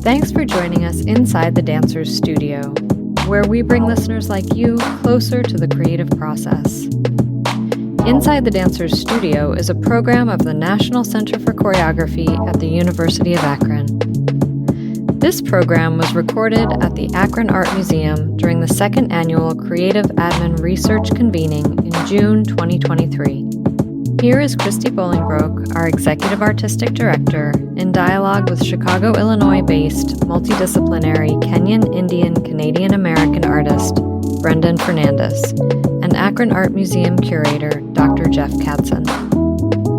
Thanks for joining us inside the Dancer's Studio, where we bring listeners like you closer to the creative process. Inside the Dancer's Studio is a program of the National Center for Choreography at the University of Akron. This program was recorded at the Akron Art Museum during the second annual Creative Admin Research Convening in June 2023. Here is Christy Bolingbroke, our Executive Artistic Director, in dialogue with Chicago, Illinois-based multidisciplinary Kenyan-Indian Canadian-American artist Brendan Fernandes and Akron Art Museum curator Dr. Jeff Katzin.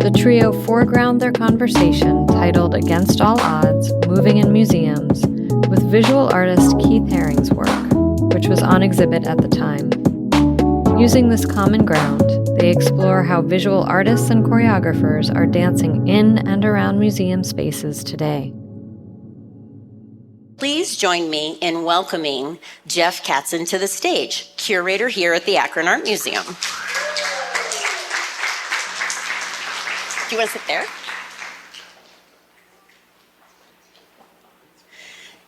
The trio foreground their conversation titled Against All Odds, Moving in Museums, with visual artist Keith Haring's work, which was on exhibit at the time. Using this common ground, they explore how visual artists and choreographers are dancing in and around museum spaces today. Please join me in welcoming Jeff Katzin to the stage, curator here at the Akron Art Museum. Do you want to sit there?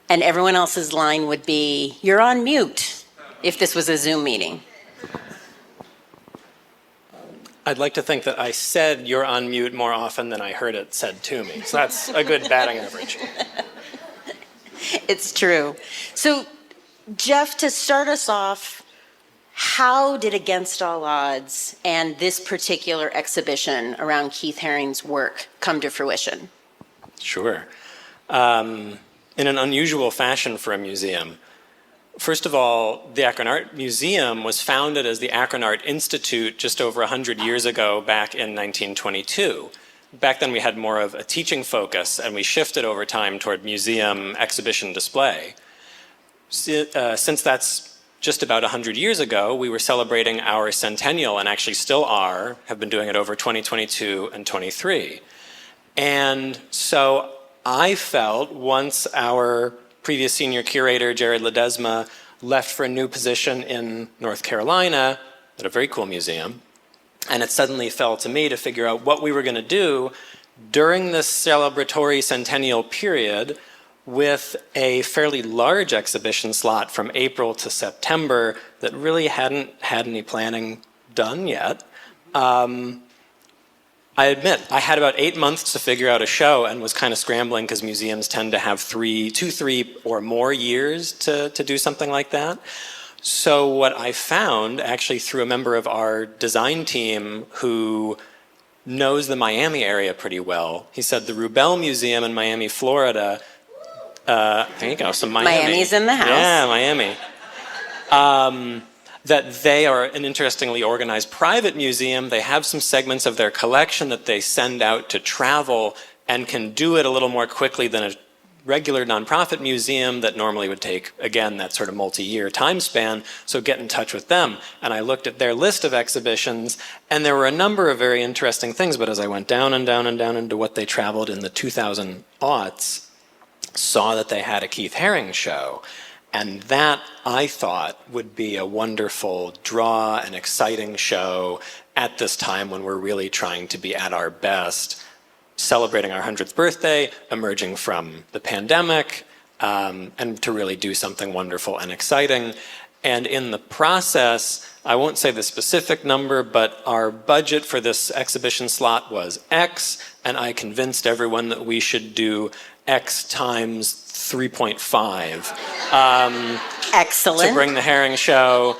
And everyone else's line would be, "You're on mute," if this was a Zoom meeting. I'd like to think that I said "you're on mute" more often than I heard it said to me. So that's a good batting average. It's true. So, Jeff, to start us off, how did Against All Odds and this particular exhibition around Keith Haring's work come to fruition? Sure. In an unusual fashion for a museum. First of all, the Akron Art Museum was founded as the Akron Art Institute just over 100 years ago, back in 1922. Back then we had more of a teaching focus, and we shifted over time toward museum exhibition display. Since that's just about 100 years ago, we were celebrating our centennial, and actually still are, have been doing it over 2022 and 23. And so I felt once our previous senior curator, Jared Ledesma, left for a new position in North Carolina at a very cool museum, and it suddenly fell to me to figure out what we were going to do during this celebratory centennial period with a fairly large exhibition slot from April to September that really hadn't had any planning done yet. I admit, I had about 8 months to figure out a show and was kind of scrambling because museums tend to have 3 or more years to do something like that. So what I found, actually through a member of our design team who knows the Miami area pretty well, he said the Rubel Museum in Miami, Florida, there you go, some Miami. Miami's in the house. Yeah, Miami. That they are an interestingly organized private museum. They have some segments of their collection that they send out to travel and can do it a little more quickly than a regular nonprofit museum that normally would take, again, that sort of multi-year time span. So get in touch with them. And I looked at their list of exhibitions, and there were a number of very interesting things. But as I went down and down and down into what they traveled in the 2000 aughts, saw that they had a Keith Haring show. And that, I thought, would be a wonderful draw and exciting show at this time when we're really trying to be at our best, celebrating our 100th birthday, emerging from the pandemic, and to really do something wonderful and exciting. And in the process, I won't say the specific number, but our budget for this exhibition slot was X, and I convinced everyone that we should do X times 3.5. Excellent. To bring the Haring show.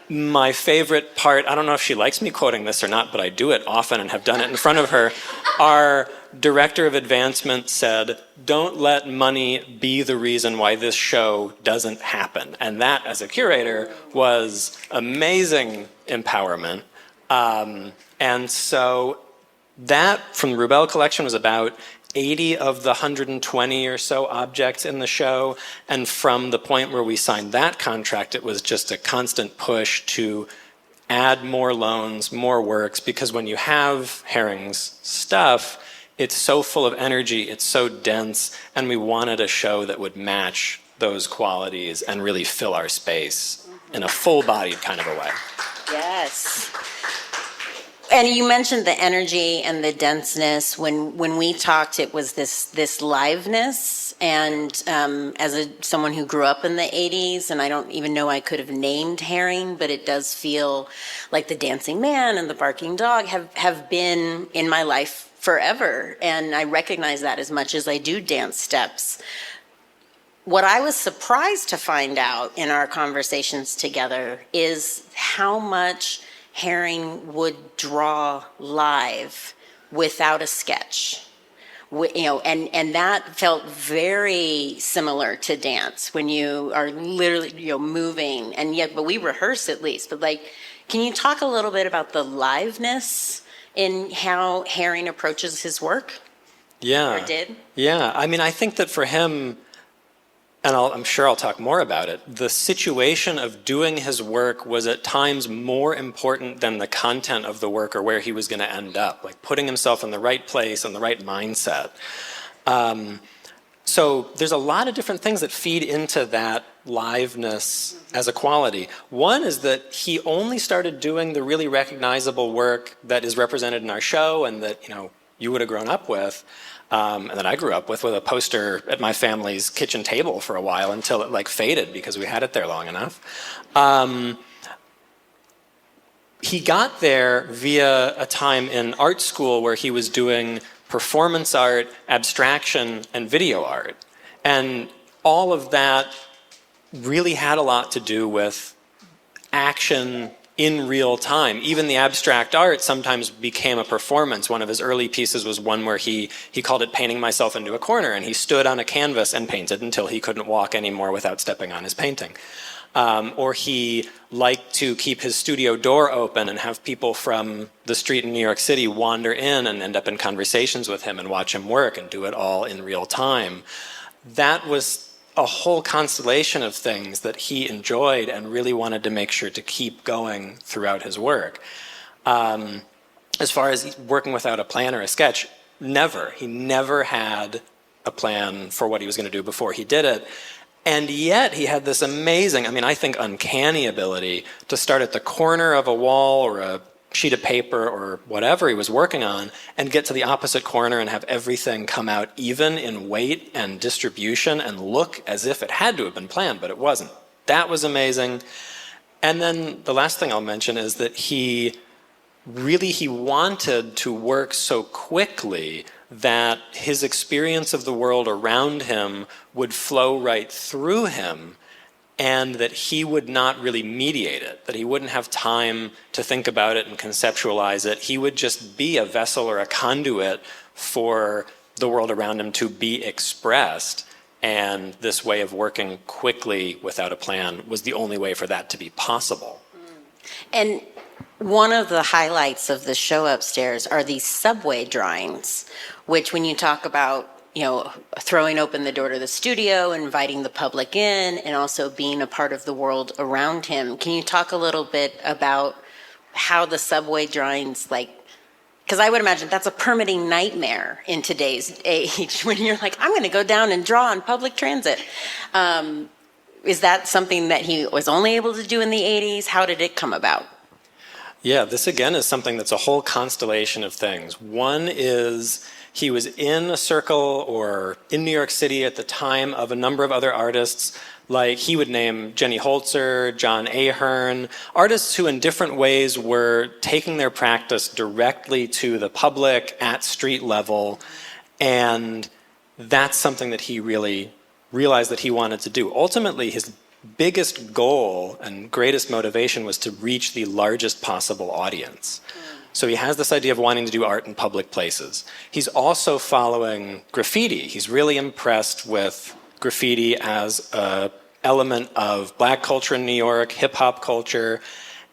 My favorite part, I don't know if she likes me quoting this or not, but I do it often and have done it in front of her. Our director of advancement said, "Don't let money be the reason why this show doesn't happen." And that, as a curator, was amazing empowerment. And so that, from the Rubel collection, was about 80 of the 120 or so objects in the show. And from the point where we signed that contract, it was just a constant push to add more loans, more works, because when you have Haring's stuff, it's so full of energy, it's so dense, and we wanted a show that would match those qualities and really fill our space in a full-bodied kind of a way. Yes. And you mentioned the energy and the denseness. When we talked, it was this liveness. And as someone who grew up in the 80s, and I don't even know I could have named Haring, but it does feel like the Dancing Man and the Barking Dog have been in my life forever. And I recognize that as much as I do dance steps. What I was surprised to find out in our conversations together is how much Haring would draw live without a sketch. And that felt very similar to dance when you are literally moving, and yet, but we rehearse at least. But can you talk a little bit about the liveness in how Haring approaches his work? Yeah. Or did? Yeah. I mean, I think that for him, and I'm sure I'll talk more about it, the situation of doing his work was at times more important than the content of the work or where he was going to end up, like putting himself in the right place and the right mindset. So there's a lot of different things that feed into that liveness as a quality. One is that he only started doing the really recognizable work that is represented in our show and that you would have grown up with. And that I grew up with a poster at my family's kitchen table for a while until it faded because we had it there long enough. He got there via a time in art school where he was doing performance art, abstraction, and video art. And all of that really had a lot to do with action in real time. Even the abstract art sometimes became a performance. One of his early pieces was one where he called it Painting Myself into a Corner, and he stood on a canvas and painted until he couldn't walk anymore without stepping on his painting. Or he liked to keep his studio door open and have people from the street in New York City wander in and end up in conversations with him and watch him work and do it all in real time. That was a whole constellation of things that he enjoyed and really wanted to make sure to keep going throughout his work. As far as working without a plan or a sketch, never. He never had a plan for what he was going to do before he did it. And yet he had this amazing, I think uncanny ability to start at the corner of a wall or a sheet of paper or whatever he was working on and get to the opposite corner and have everything come out even in weight and distribution and look as if it had to have been planned, but it wasn't. That was amazing. And then the last thing I'll mention is that he wanted to work so quickly that his experience of the world around him would flow right through him, and that he would not really mediate it, that he wouldn't have time to think about it and conceptualize it. He would just be a vessel or a conduit for the world around him to be expressed, and this way of working quickly without a plan was the only way for that to be possible. And one of the highlights of the show upstairs are these subway drawings, which when you talk about throwing open the door to the studio, inviting the public in, and also being a part of the world around him. Can you talk a little bit about how the subway drawings, because I would imagine that's a permitting nightmare in today's age when you're I'm going to go down and draw on public transit. Is that something that he was only able to do in the 80s? How did it come about? Yeah, this again is something that's a whole constellation of things. One is he was in a circle or in New York City at the time of a number of other artists, like he would name Jenny Holzer, John Ahern, artists who in different ways were taking their practice directly to the public at street level. And that's something that he really realized that he wanted to do. Ultimately, his biggest goal and greatest motivation was to reach the largest possible audience. So he has this idea of wanting to do art in public places. He's also following graffiti. He's really impressed with graffiti as an element of black culture in New York, hip-hop culture,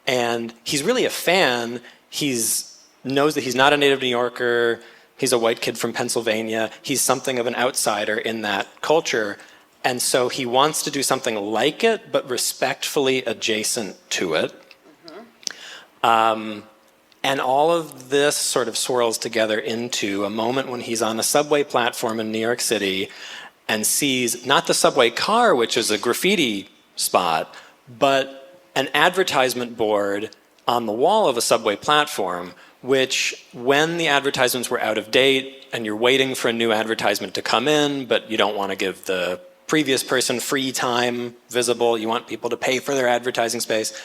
and he's really a fan. He knows that he's not a native New Yorker. He's a white kid from Pennsylvania. He's something of an outsider in that culture, and so he wants to do something like it, but respectfully adjacent to it. And all of this sort of swirls together into a moment when he's on a subway platform in New York City and sees not the subway car, which is a graffiti spot, but an advertisement board on the wall of a subway platform which when the advertisements were out of date and you're waiting for a new advertisement to come in, but you don't want to give the previous person free time visible, you want people to pay for their advertising space,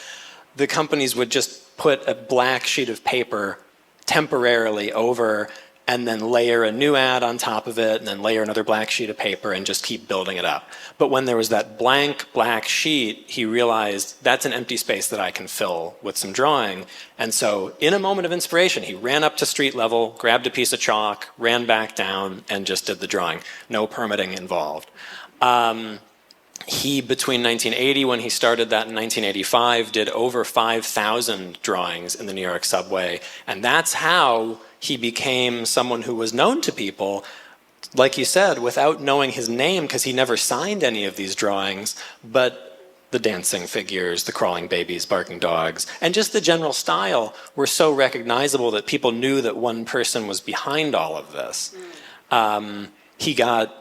the companies would just put a black sheet of paper temporarily over and then layer a new ad on top of it and then layer another black sheet of paper and just keep building it up. But when there was that blank black sheet, he realized that's an empty space that I can fill with some drawing. And so in a moment of inspiration, he ran up to street level, grabbed a piece of chalk, ran back down, and just did the drawing. No permitting involved. He, between 1980, when he started that, in 1985, did over 5,000 drawings in the New York subway. And that's how he became someone who was known to people, like you said, without knowing his name, because he never signed any of these drawings, but the dancing figures, the crawling babies, barking dogs, and just the general style were so recognizable that people knew that one person was behind all of this. He got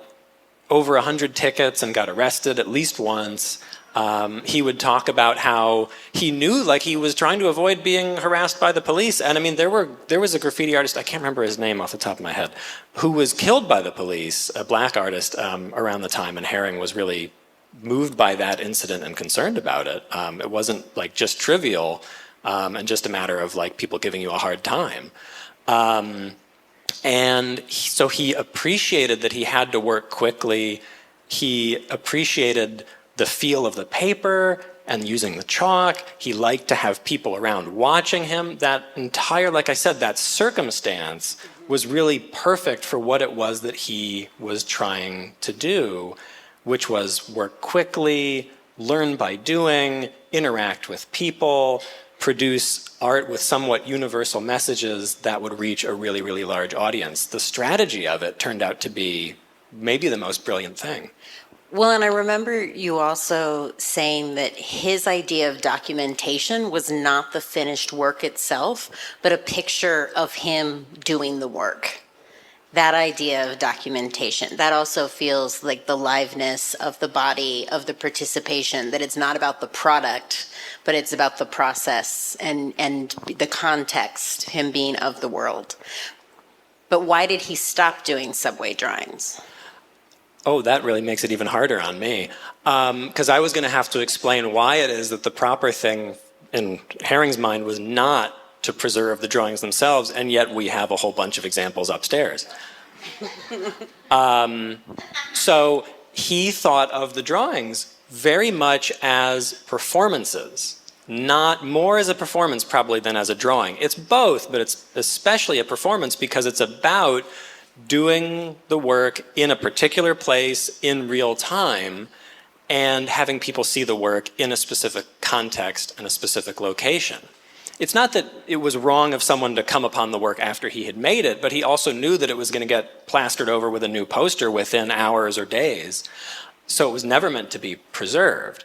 over 100 tickets and got arrested at least once. He would talk about how he knew, like, he was trying to avoid being harassed by the police. And I mean, there was a graffiti artist, I can't remember his name off the top of my head, who was killed by the police, a black artist, around the time. And Haring was really moved by that incident and concerned about it. It wasn't like just trivial and just a matter of like people giving you a hard time. So he appreciated that he had to work quickly. He appreciated the feel of the paper and using the chalk. He liked to have people around watching him. That entire, like I said, that circumstance was really perfect for what it was that he was trying to do, which was work quickly, learn by doing, interact with people, produce art with somewhat universal messages that would reach a really, really large audience. The strategy of it turned out to be maybe the most brilliant thing. Well, and I remember you also saying that his idea of documentation was not the finished work itself, but a picture of him doing the work. That idea of documentation, that also feels like the liveness of the body, of the participation, that it's not about the product, but it's about the process and the context, him being of the world. But why did he stop doing subway drawings? Oh, that really makes it even harder on me. Because I was going to have to explain why it is that the proper thing in Haring's mind was not to preserve the drawings themselves, and yet we have a whole bunch of examples upstairs. So he thought of the drawings very much as performances, not more as a performance probably than as a drawing. It's both, but it's especially a performance because it's about doing the work in a particular place in real time and having people see the work in a specific context and a specific location. It's not that it was wrong of someone to come upon the work after he had made it, but he also knew that it was going to get plastered over with a new poster within hours or days. So it was never meant to be preserved.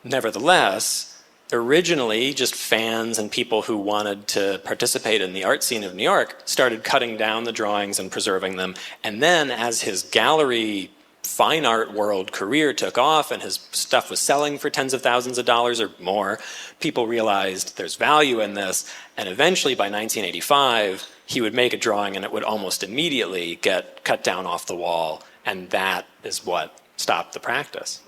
Nevertheless, originally, just fans and people who wanted to participate in the art scene of New York started cutting down the drawings and preserving them. And then as his gallery fine art world career took off and his stuff was selling for tens of thousands of dollars or more, people realized there's value in this. And eventually, by 1985, he would make a drawing and it would almost immediately get cut down off the wall. And that is what stopped the practice.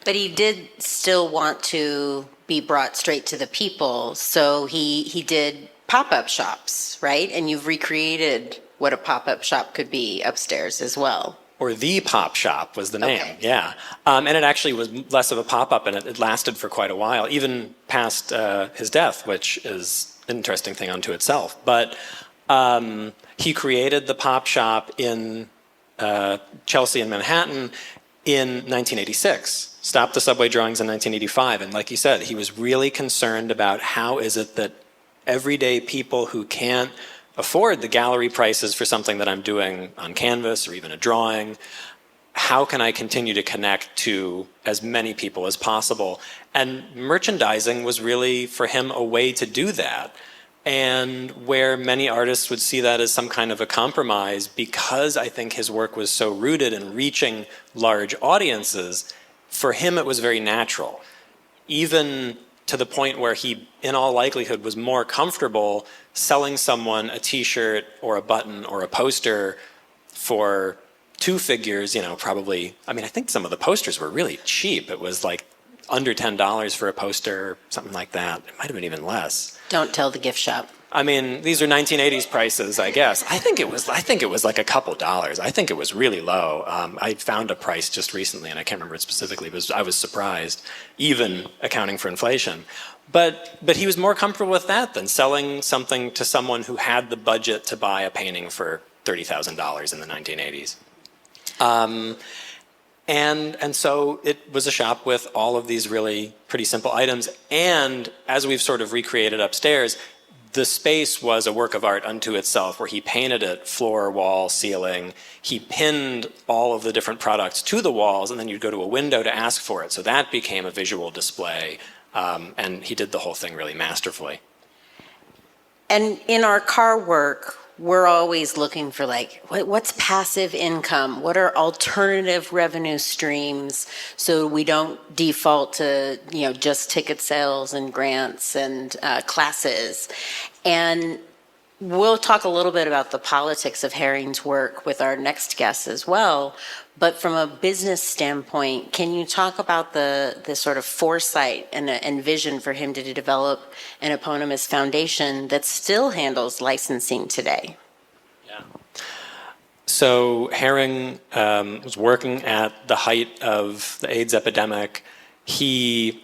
But he did still want to be brought straight to the people, so he did pop-up shops, right? And you've recreated what a pop-up shop could be upstairs as well. Or the Pop Shop was the name, Okay. yeah. And it actually was less of a pop-up, and it lasted for quite a while, even past his death, which is an interesting thing unto itself. But he created the Pop Shop in Chelsea and Manhattan in 1986. Stopped the subway drawings in 1985. And like you said, he was really concerned about how is it that everyday people who can't afford the gallery prices for something that I'm doing on canvas or even a drawing, how can I continue to connect to as many people as possible? And merchandising was really, for him, a way to do that. And where many artists would see that as some kind of a compromise, because I think his work was so rooted in reaching large audiences, for him it was very natural. Even to the point where he, in all likelihood, was more comfortable selling someone a T-shirt or a button or a poster for two figures, probably. I mean, I think some of the posters were really cheap. It was like under $10 for a poster, something like that. It might have been even less. Don't tell the gift shop. I mean, these are 1980s prices, I guess. I think it was like a couple dollars. I think it was really low. I found a price just recently, and I can't remember it specifically, but I was surprised, even accounting for inflation. But he was more comfortable with that than selling something to someone who had the budget to buy a painting for $30,000 in the 1980s. And so it was a shop with all of these really pretty simple items. And as we've sort of recreated upstairs, the space was a work of art unto itself, where he painted it floor, wall, ceiling. He pinned all of the different products to the walls, and then you'd go to a window to ask for it. So that became a visual display, and he did the whole thing really masterfully. And in our car work, we're always looking for what's passive income? What are alternative revenue streams, so we don't default to just ticket sales and grants and classes? And we'll talk a little bit about the politics of Haring's work with our next guest as well. But from a business standpoint, can you talk about the sort of foresight and vision for him to develop an eponymous foundation that still handles licensing today? Yeah. So Haring was working at the height of the AIDS epidemic. He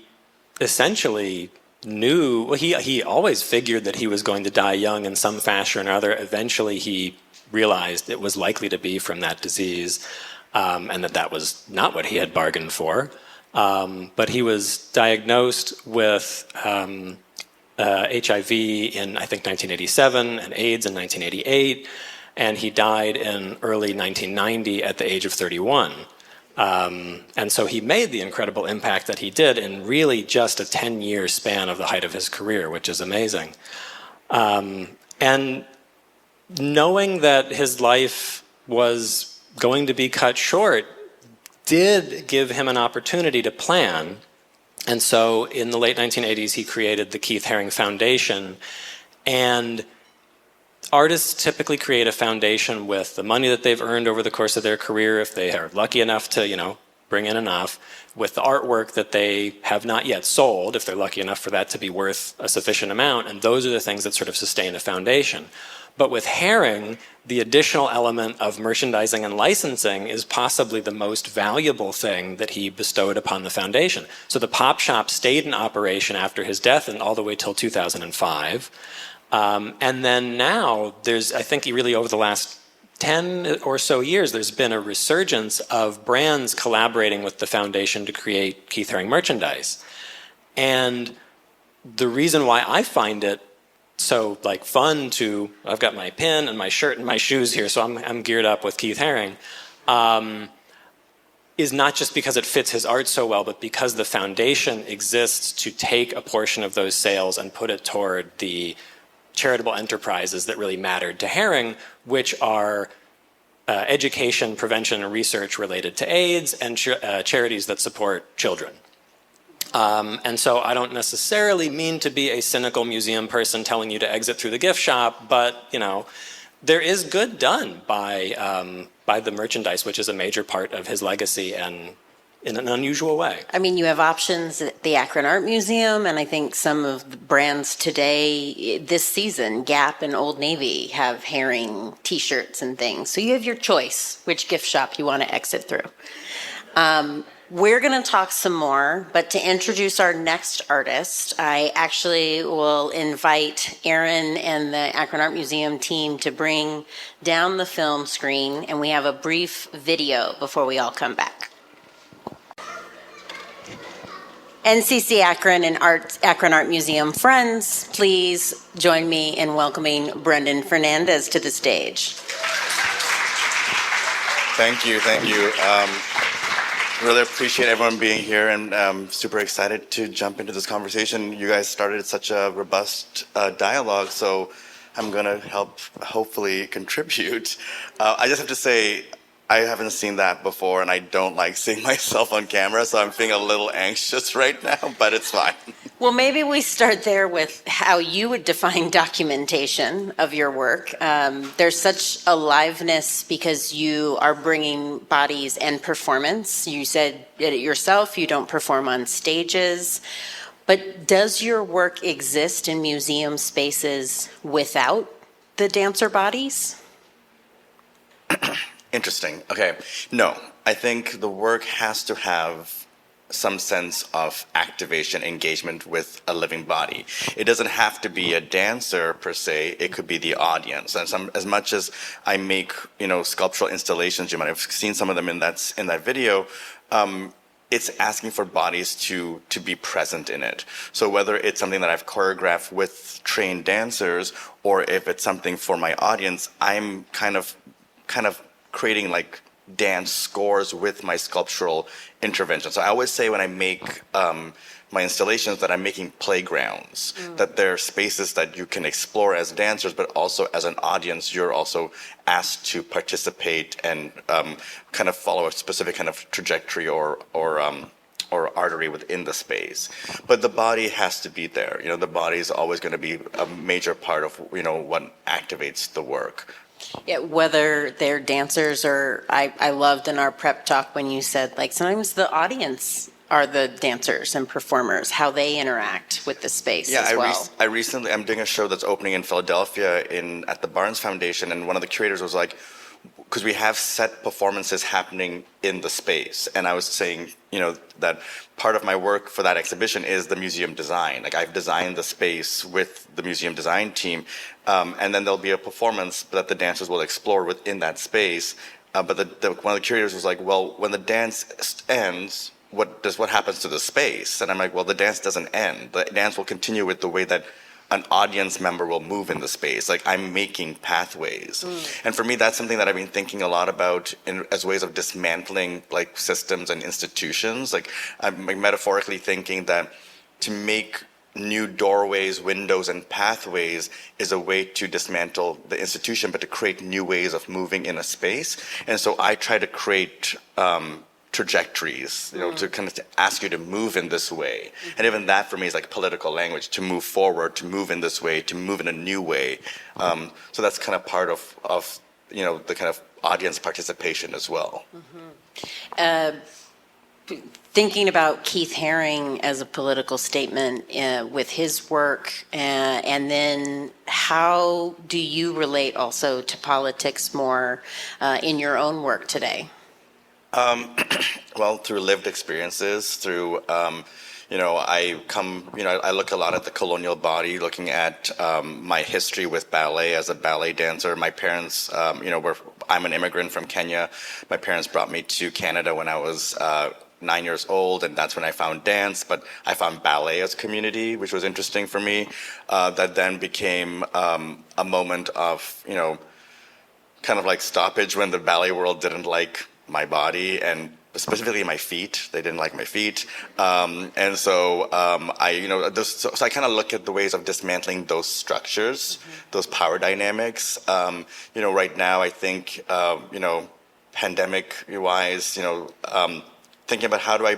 essentially knew, well, he always figured that he was going to die young in some fashion or other. Eventually he realized it was likely to be from that disease. And that was not what he had bargained for. But he was diagnosed with HIV in, I think, 1987, and AIDS in 1988, and he died in early 1990 at the age of 31. And so he made the incredible impact that he did in really just a 10-year span of the height of his career, which is amazing. And knowing that his life was going to be cut short did give him an opportunity to plan. And so in the late 1980s, he created the Keith Haring Foundation. And artists typically create a foundation with the money that they've earned over the course of their career, if they are lucky enough to, bring in enough, with the artwork that they have not yet sold, if they're lucky enough for that to be worth a sufficient amount. And those are the things that sort of sustain a foundation. But with Haring, the additional element of merchandising and licensing is possibly the most valuable thing that he bestowed upon the foundation. So the pop shop stayed in operation after his death and all the way till 2005. And then now I think really over the last 10 or so years, there's been a resurgence of brands collaborating with the foundation to create Keith Haring merchandise. And the reason why I find it so fun I've got my pin and my shirt and my shoes here, so I'm geared up with Keith Haring, is not just because it fits his art so well, but because the foundation exists to take a portion of those sales and put it toward the charitable enterprises that really mattered to Haring, which are education, prevention, and research related to AIDS, and charities that support children. And so I don't necessarily mean to be a cynical museum person telling you to exit through the gift shop, but there is good done by the merchandise, which is a major part of his legacy, and in an unusual way. I mean, you have options at the Akron Art Museum, and I think some of the brands today, this season, Gap and Old Navy, have Haring T-shirts and things. So you have your choice which gift shop you want to exit through. We're going to talk some more, but to introduce our next artist, I actually will invite Aaron and the Akron Art Museum team to bring down the film screen, and we have a brief video before we all come back. NCC Akron and Akron Art Museum friends, please join me in welcoming Brendan Fernandes to the stage. Thank you. Really appreciate everyone being here, and I'm super excited to jump into this conversation. You guys started such a robust dialogue, so I'm going to help hopefully contribute. I just have to say, I haven't seen that before, and I don't like seeing myself on camera, so I'm feeling a little anxious right now, but it's fine. Well, maybe we start there with how you would define documentation of your work. There's such aliveness because you are bringing bodies and performance. You said it yourself, you don't perform on stages. But does your work exist in museum spaces without the dancer bodies? Interesting. Okay. No, I think the work has to have some sense of activation, engagement with a living body. It doesn't have to be a dancer per se. It could be the audience. And as much as I make, sculptural installations, you might have seen some of them in that video. It's asking for bodies to be present in it. So whether it's something that I've choreographed with trained dancers, or if it's something for my audience, I'm kind of creating like dance scores with my sculptural intervention. So I always say when I make my installations that I'm making playgrounds, that they're spaces that you can explore as dancers, but also as an audience, you're also asked to participate and kind of follow a specific kind of trajectory or artery within the space. But the body has to be there. The body is always going to be a major part of, what activates the work. Yeah, whether they're dancers or I loved in our prep talk when you said like sometimes the audience are the dancers and performers, how they interact with the space as well. I'm doing a show that's opening in Philadelphia at the Mellon Foundation, and one of the curators was like, because we have set performances happening in the space. And I was saying, that part of my work for that exhibition is the museum design. Like I've designed the space with the museum design team. And then there'll be a performance that the dancers will explore within that space. But one of the curators was like, well, when the dance ends, what happens to the space? And I'm like, well, the dance doesn't end. The dance will continue with the way that an audience member will move in the space. Like I'm making pathways. And for me, that's something that I've been thinking a lot about as ways of dismantling like systems and institutions. Like I'm metaphorically thinking that to make new doorways, windows, and pathways is a way to dismantle the institution, but to create new ways of moving in a space. And so I try to create trajectories, to kind of ask you to move in this way. And even that for me is like political language, to move forward, to move in this way, to move in a new way. So that's kind of part of the kind of audience participation as well. Thinking about Keith Haring as a political statement with his work, and then how do you relate also to politics more in your own work today? Well, through lived experiences, through, I look a lot at the colonial body, looking at my history with ballet as a ballet dancer. My parents, I'm an immigrant from Kenya. My parents brought me to Canada when I was 9 years old, and that's when I found dance, but I found ballet as a community, which was interesting for me. That then became a moment of, kind of like stoppage when the ballet world didn't like my body and specifically my feet. They didn't like my feet. And so I kind of look at the ways of dismantling those structures, those power dynamics. Right now I think, pandemic-wise, thinking about how do I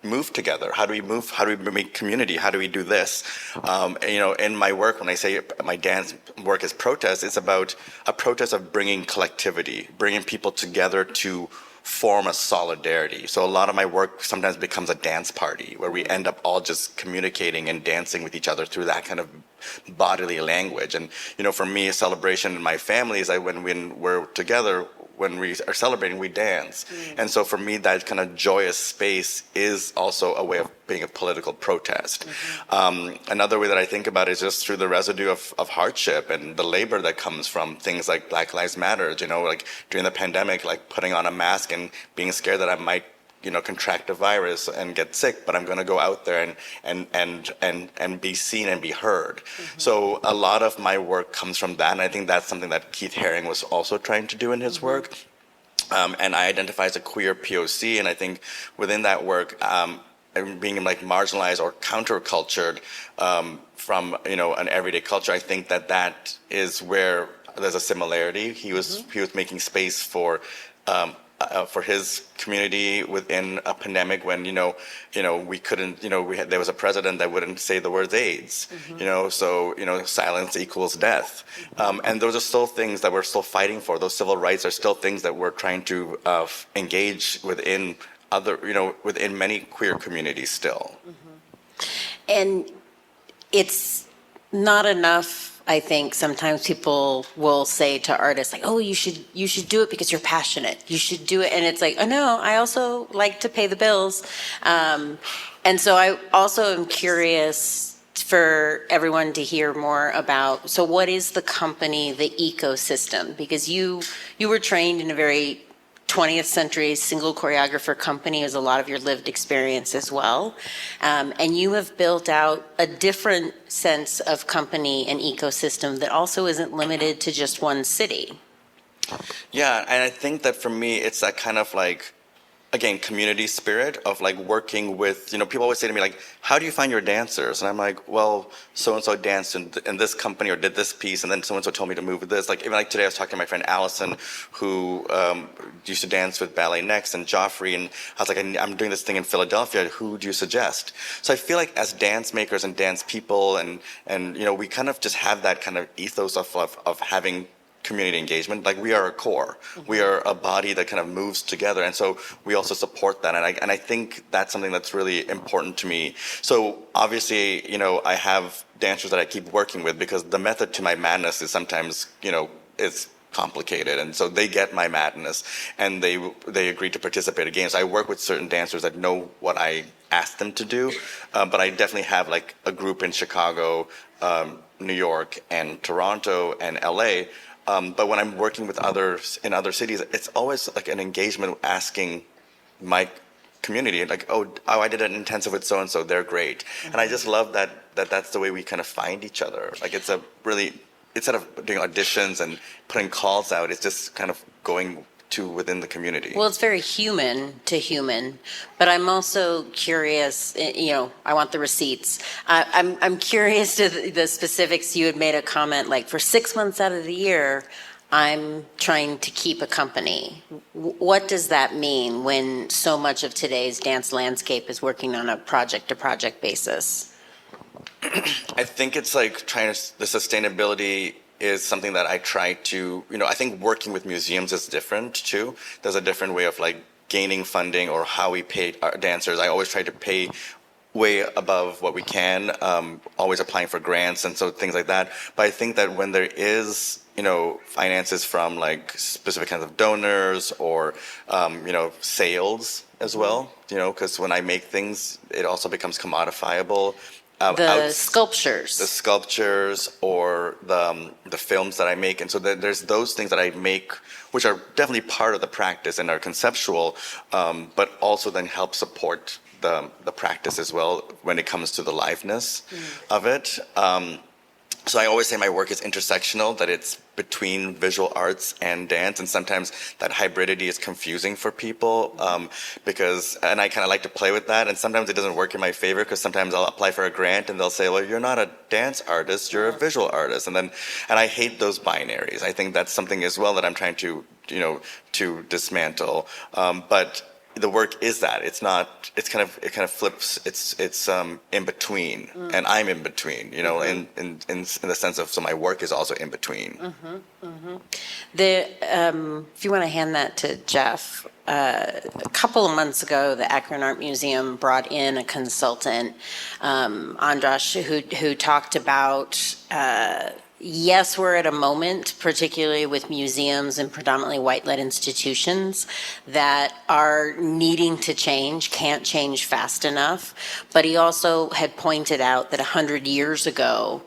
move together? How do we move? How do we make community? How do we do this? In my work, when I say my dance work is protest, it's about a protest of bringing collectivity, bringing people together to form a solidarity. So a lot of my work sometimes becomes a dance party where we end up all just communicating and dancing with each other through that kind of bodily language. And, for me, a celebration in my family is when we're together, when we are celebrating, we dance. And so for me, that kind of joyous space is also a way of being a political protest. Another way that I think about it is just through the residue of hardship and the labor that comes from things like Black Lives Matter, like during the pandemic, like putting on a mask and being scared that I might contract a virus and get sick, but I'm going to go out there and be seen and be heard. So a lot of my work comes from that, and I think that's something that Keith Haring was also trying to do in his work. And I identify as a queer POC, and I think within that work, being like marginalized or countercultured from an everyday culture, I think that is where there's a similarity. He was making space for for his community within a pandemic when we couldn't there was a president that wouldn't say the words AIDS, so silence equals death, and those are still things that we're still fighting for. Those civil rights are still things that we're trying to engage within within many queer communities still. And it's not enough. I think sometimes people will say to artists like, "Oh, you should do it because you're passionate. You should do it," and it's like, "Oh no, I also like to pay the bills," and so I also am curious for everyone to hear more about. So, what is the company, the ecosystem? Because you were trained in a very 20th century single choreographer company is a lot of your lived experience as well. And you have built out a different sense of company and ecosystem that also isn't limited to just one city. Yeah, and I think that for me, it's that kind of like, again, community spirit of like working with, people always say to me like, how do you find your dancers? And I'm like, well, so-and-so danced in this company or did this piece, and then so-and-so told me to move with this. Like, even like today I was talking to my friend Allison, who used to dance with Ballet Next and Joffrey, and I was like, I'm doing this thing in Philadelphia, who do you suggest? So I feel like as dance makers and dance people and we kind of just have that kind of ethos of having community engagement. Like, we are a core. We are a body that kind of moves together, and so we also support that. And I think that's something that's really important to me. So obviously, I have dancers that I keep working with because the method to my madness is sometimes, it's complicated, and so they get my madness and they agree to participate again. So I work with certain dancers that know what I ask them to do, but I definitely have like a group in Chicago, New York, and Toronto, and LA. But when I'm working with others in other cities, it's always like an engagement asking my community, like, oh, I did an intensive with so-and-so, they're great. Mm-hmm. And I just love that's the way we kind of find each other. Like, it's a really, instead of doing auditions and putting calls out, it's just kind of going to within the community. Well, it's very human to human, but I'm also curious, I want the receipts. I'm curious to the specifics. You had made a comment like, for 6 months out of the year, I'm trying to keep a company. What does that mean when so much of today's dance landscape is working on a project-to-project basis? I think it's like the sustainability is something that I try to, I think working with museums is different too. There's a different way of like gaining funding or how we pay our dancers. I always try to pay way above what we can, always applying for grants and so things like that. But I think that when there is, finances from like specific kinds of donors or, sales as well, because when I make things, it also becomes commodifiable. The sculptures or the films that I make. And so there's those things that I make, which are definitely part of the practice and are conceptual, but also then help support the practice as well when it comes to the liveness of it. So I always say my work is intersectional, that it's between visual arts and dance, and sometimes that hybridity is confusing for people and I kind of like to play with that, and sometimes it doesn't work in my favor because sometimes I'll apply for a grant and they'll say, well, you're not a dance artist, you're a visual artist, and I hate those binaries. I think that's something as well that I'm trying to dismantle, but the work is that it kind of flips. It's in between, and I'm in between. In the sense of, so my work is also in between. If you want to hand that to Jeff, a couple of months ago, the Akron Art Museum brought in a consultant, Andras, who talked about. Yes, we're at a moment, particularly with museums and predominantly white-led institutions, that are needing to change, can't change fast enough. But he also had pointed out that 100 years ago,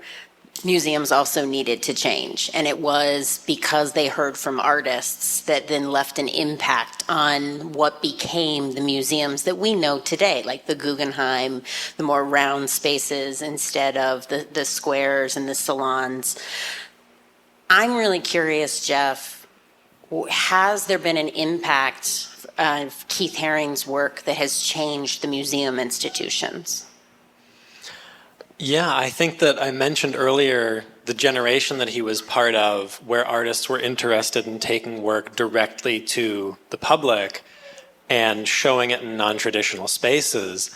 museums also needed to change. And it was because they heard from artists that then left an impact on what became the museums that we know today, like the Guggenheim, the more round spaces instead of the squares and the salons. I'm really curious, Jeff, has there been an impact of Keith Haring's work that has changed the museum institutions? Yeah, I think that I mentioned earlier the generation that he was part of, where artists were interested in taking work directly to the public and showing it in non-traditional spaces,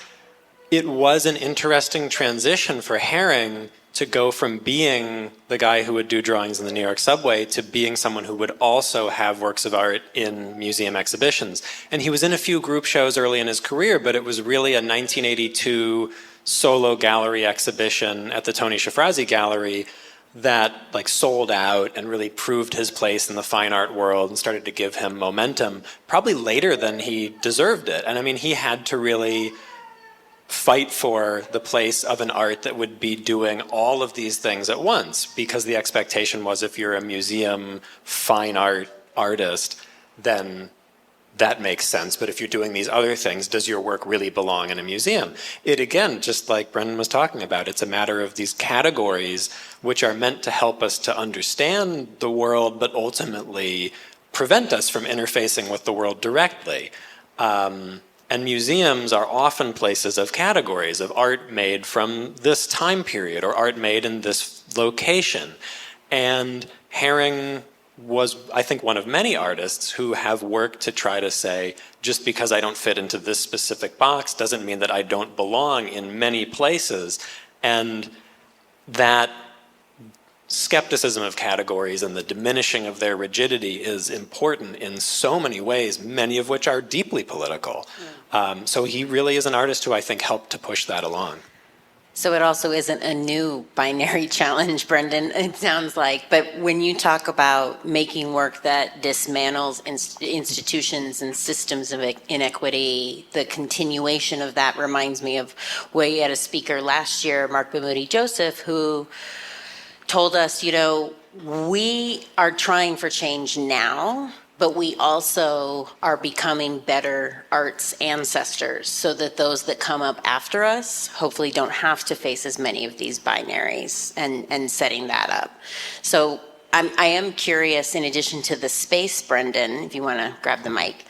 it was an interesting transition for Haring to go from being the guy who would do drawings in the New York subway to being someone who would also have works of art in museum exhibitions. And he was in a few group shows early in his career, but it was really a 1982 solo gallery exhibition at the Tony Shafrazi Gallery that like sold out and really proved his place in the fine art world and started to give him momentum, probably later than he deserved it. And I mean, he had to really fight for the place of an art that would be doing all of these things at once, because the expectation was if you're a museum fine art artist, then that makes sense. But if you're doing these other things, does your work really belong in a museum? It, again, just like Brendan was talking about, it's a matter of these categories which are meant to help us to understand the world, but ultimately prevent us from interfacing with the world directly. And museums are often places of categories of art made from this time period or art made in this location. And Haring was, I think, one of many artists who have worked to try to say, just because I don't fit into this specific box doesn't mean that I don't belong in many places. And that skepticism of categories and the diminishing of their rigidity is important in so many ways, many of which are deeply political. So he really is an artist who I think helped to push that along. So it also isn't a new binary challenge, Brendan, it sounds like. But when you talk about making work that dismantles institutions and systems of inequity, the continuation of that reminds me of we had a speaker last year, Mark Bamudi Joseph, who told us, you know, we are trying for change now, but we also are becoming better arts ancestors so that those that come up after us hopefully don't have to face as many of these binaries and setting that up. So I am curious, in addition to the space, Brendan, if you want to grab the mic,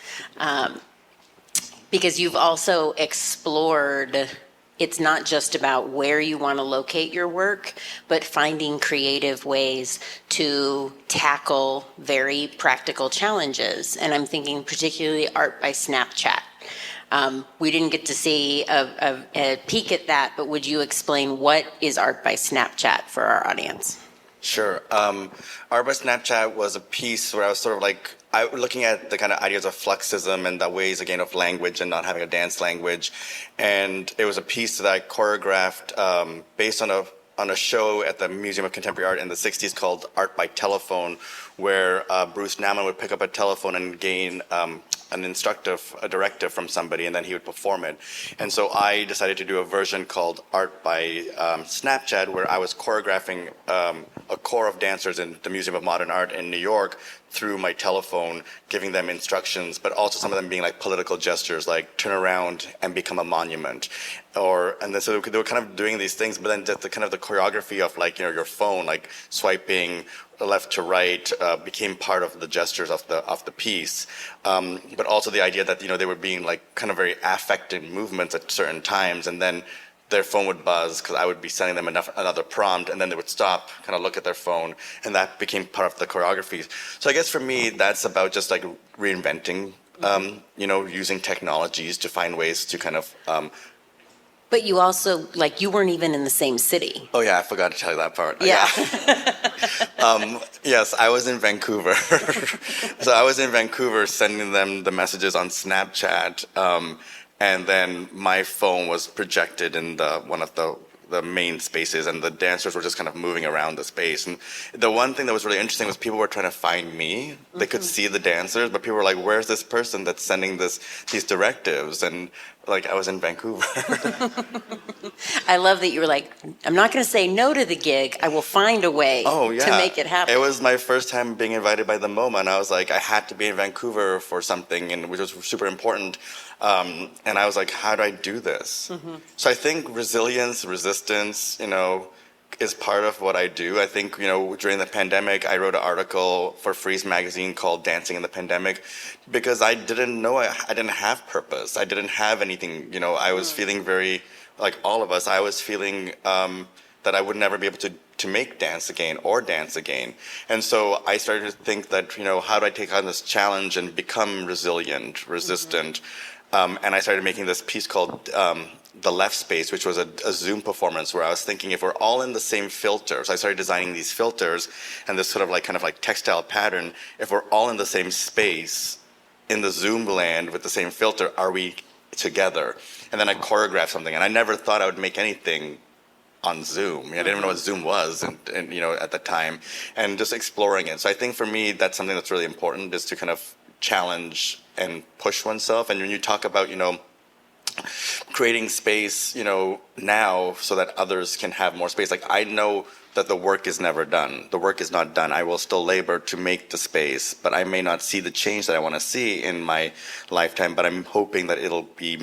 because you've also explored, it's not just about where you want to locate your work, but finding creative ways to tackle very practical challenges. And I'm thinking particularly art by Snapchat. We didn't get to see a peek at that, but would you explain what is art by Snapchat for our audience? Sure. Art by Snapchat was a piece where I was sort of like, looking at the kind of ideas of fluxism and the ways, again, of language and not having a dance language. And it was a piece that I choreographed based on a show at the Museum of Contemporary Art in the 60s called Art by Telephone, where Bruce Nauman would pick up a telephone and gain a directive from somebody, and then he would perform it. And so I decided to do a version called Art by Snapchat, where I was choreographing a corps of dancers in the Museum of Modern Art in New York through my telephone, giving them instructions, but also some of them being like political gestures, like turn around and become a monument. And then so they were kind of doing these things, but then just the kind of the choreography of like, you know, your phone, like swiping left to right, became part of the gestures of the piece. But also the idea that, you know, they were being like kind of very affected movements at certain times, and then their phone would buzz because I would be sending them another prompt, and then they would stop, kind of look at their phone, and that became part of the choreography. So I guess for me, that's about just like reinventing, you know, using technologies to find ways to kind of. But you also, like, you weren't even in the same city. Oh yeah, I forgot to tell you that part. Yeah. Yes, I was in Vancouver. So I was in Vancouver sending them the messages on Snapchat. And then my phone was projected in one of the main spaces, and the dancers were just kind of moving around the space. And the one thing that was really interesting was people were trying to find me. They could see the dancers, but people were like, where's this person that's sending these directives? And like, I was in Vancouver. I love that you were like, I'm not going to say no to the gig. I will find a way to make it happen. It was my first time being invited by the MoMA, and I was like, I had to be in Vancouver for something, and which was super important. And I was like, how do I do this? Mm-hmm. So I think resilience, resistance, you know, is part of what I do. I think, you know, during the pandemic, I wrote an article for Freeze magazine called Dancing in the Pandemic, because I didn't know, I didn't have purpose. I didn't have anything, you know, I was feeling very, like all of us, I was feeling that I would never be able to to make dance again or dance again. And so I started to think that, how do I take on this challenge and become resilient, resistant? And I started making this piece called The Left Space, which was a Zoom performance where I was thinking if we're all in the same filter. So I started designing these filters and this sort of kind of textile pattern. If we're all in the same space in the Zoom land with the same filter, are we together? And then I choreographed something, and I never thought I would make anything on Zoom. I didn't even know what Zoom was, and at the time, and just exploring it. So I think for me, that's something that's really important, is to kind of challenge and push oneself. And when you talk about, creating space, now so that others can have more space. Like, I know that the work is never done. The work is not done. I will still labor to make the space, but I may not see the change that I want to see in my lifetime, but I'm hoping that it'll be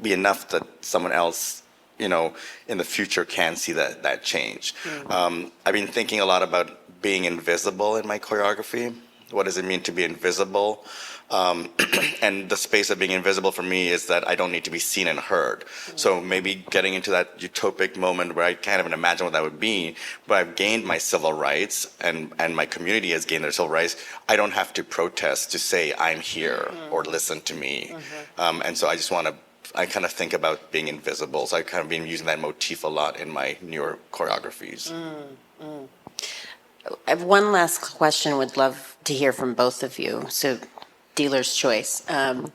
enough that someone else, in the future can see that change. I've been thinking a lot about being invisible in my choreography. What does it mean to be invisible? And the space of being invisible for me is that I don't need to be seen and heard. So maybe getting into that utopic moment where I can't even imagine what that would be, but I've gained my civil rights and my community has gained their civil rights. I don't have to protest to say I'm here or listen to me. And so I kind of think about being invisible. So I've kind of been using that motif a lot in my newer choreographies. I have one last question. Would love to hear from both of you. So, dealer's choice. I'm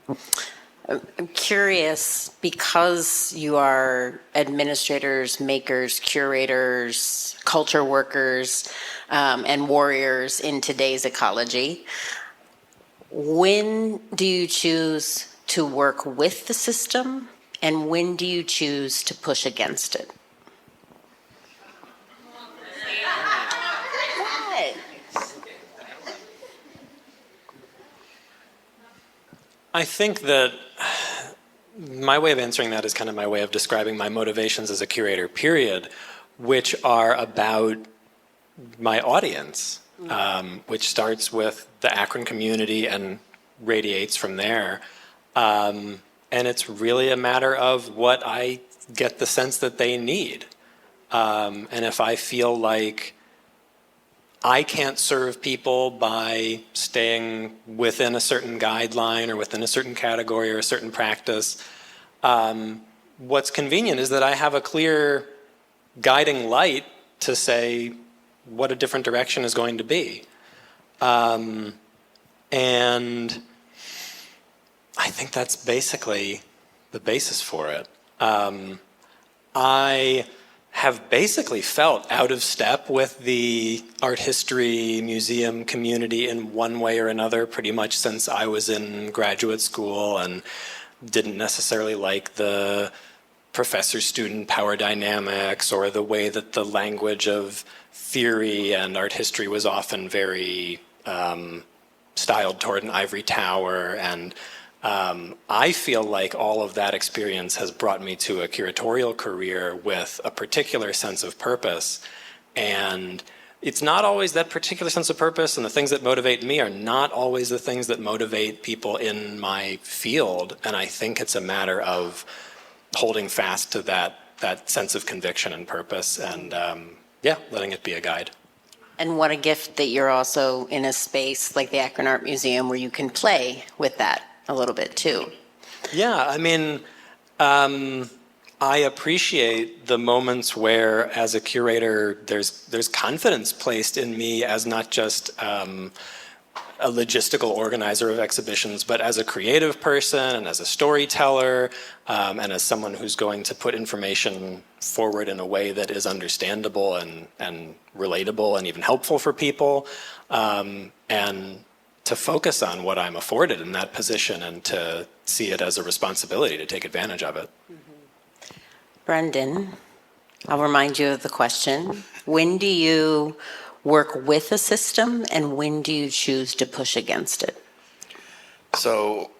curious, because you are administrators, makers, curators, culture workers, and warriors in today's ecology, when do you choose to work with the system, and when do you choose to push against it? I think that my way of answering that is kind of my way of describing my motivations as a curator, period, which are about my audience, which starts with the Akron community and radiates from there. And it's really a matter of what I get the sense that they need. And if I feel like I can't serve people by staying within a certain guideline or within a certain category or a certain practice, what's convenient is that I have a clear guiding light to say what a different direction is going to be. And I think that's basically the basis for it. I have basically felt out of step with the art history museum community in one way or another pretty much since I was in graduate school, and didn't necessarily like the professor-student power dynamics or the way that the language of theory and art history was often very styled toward an ivory tower. And I feel like all of that experience has brought me to a curatorial career with a particular sense of purpose. And it's not always that particular sense of purpose, and the things that motivate me are not always the things that motivate people in my field. And I think it's a matter of holding fast to that sense of conviction and purpose, and letting it be a guide. And what a gift that you're also in a space like the Akron Art Museum where you can play with that a little bit too. Yeah, I mean, I appreciate the moments where, as a curator, there's confidence placed in me as not just a logistical organizer of exhibitions, but as a creative person and as a storyteller, and as someone who's going to put information forward in a way that is understandable and relatable and even helpful for people, and to focus on what I'm afforded in that position and to see it as a responsibility to take advantage of it. Brendan, I'll remind you of the question. When do you work with a system, and when do you choose to push against it? So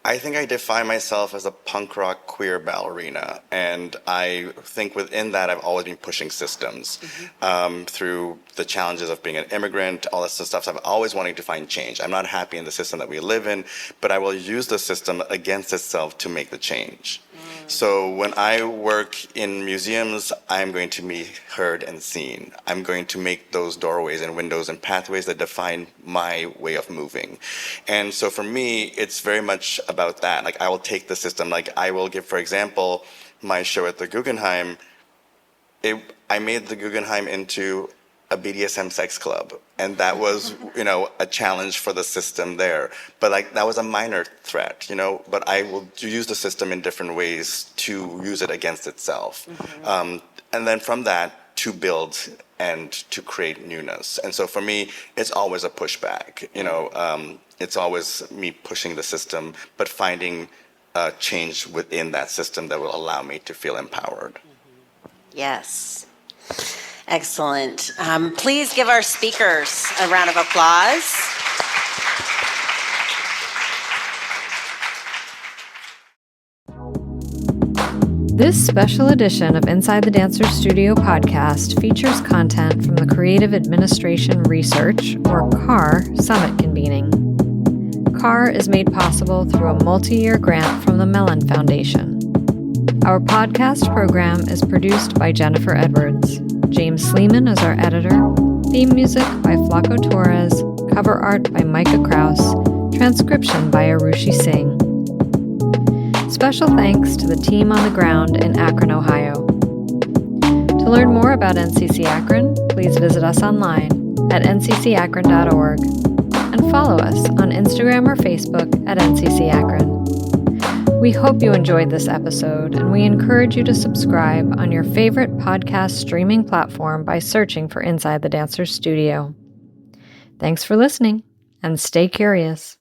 I think I define myself as a punk rock queer ballerina, and I think within that I've always been pushing systems through the challenges of being an immigrant, all this stuff. So I'm always wanting to find change. I'm not happy in the system that we live in, but I will use the system against itself to make the change. So when I work in museums, I'm going to be heard and seen. I'm going to make those doorways and windows and pathways that define my way of moving. And so for me, it's very much about that. Like, I will take the system, like I will give, for example, my show at the Guggenheim, I made the Guggenheim into a BDSM sex club. And that was, a challenge for the system there. But like, that was a minor threat, but I will use the system in different ways to use it against itself. Mm-hmm. And then from that, to build and to create newness. And so for me, it's always a pushback, it's always me pushing the system, but finding change within that system that will allow me to feel empowered. Yes. Excellent. Please give our speakers a round of applause. This special edition of Inside the Dancers Studio podcast features content from the Creative Administration Research, or CAR, Summit convening. CAR is made possible through a multi-year grant from the Mellon Foundation. Our podcast program is produced by Jennifer Edwards. James Sleeman is our editor. Theme music by Flaco Torres. Cover art by Micah Kraus. Transcription by Arushi Singh. Special thanks to the team on the ground in Akron, Ohio. To learn more about NCC Akron, please visit us online at nccakron.org and follow us on Instagram or Facebook at NCC Akron. We hope you enjoyed this episode, and we encourage you to subscribe on your favorite podcast streaming platform by searching for Inside the Dancers Studio. Thanks for listening, and stay curious.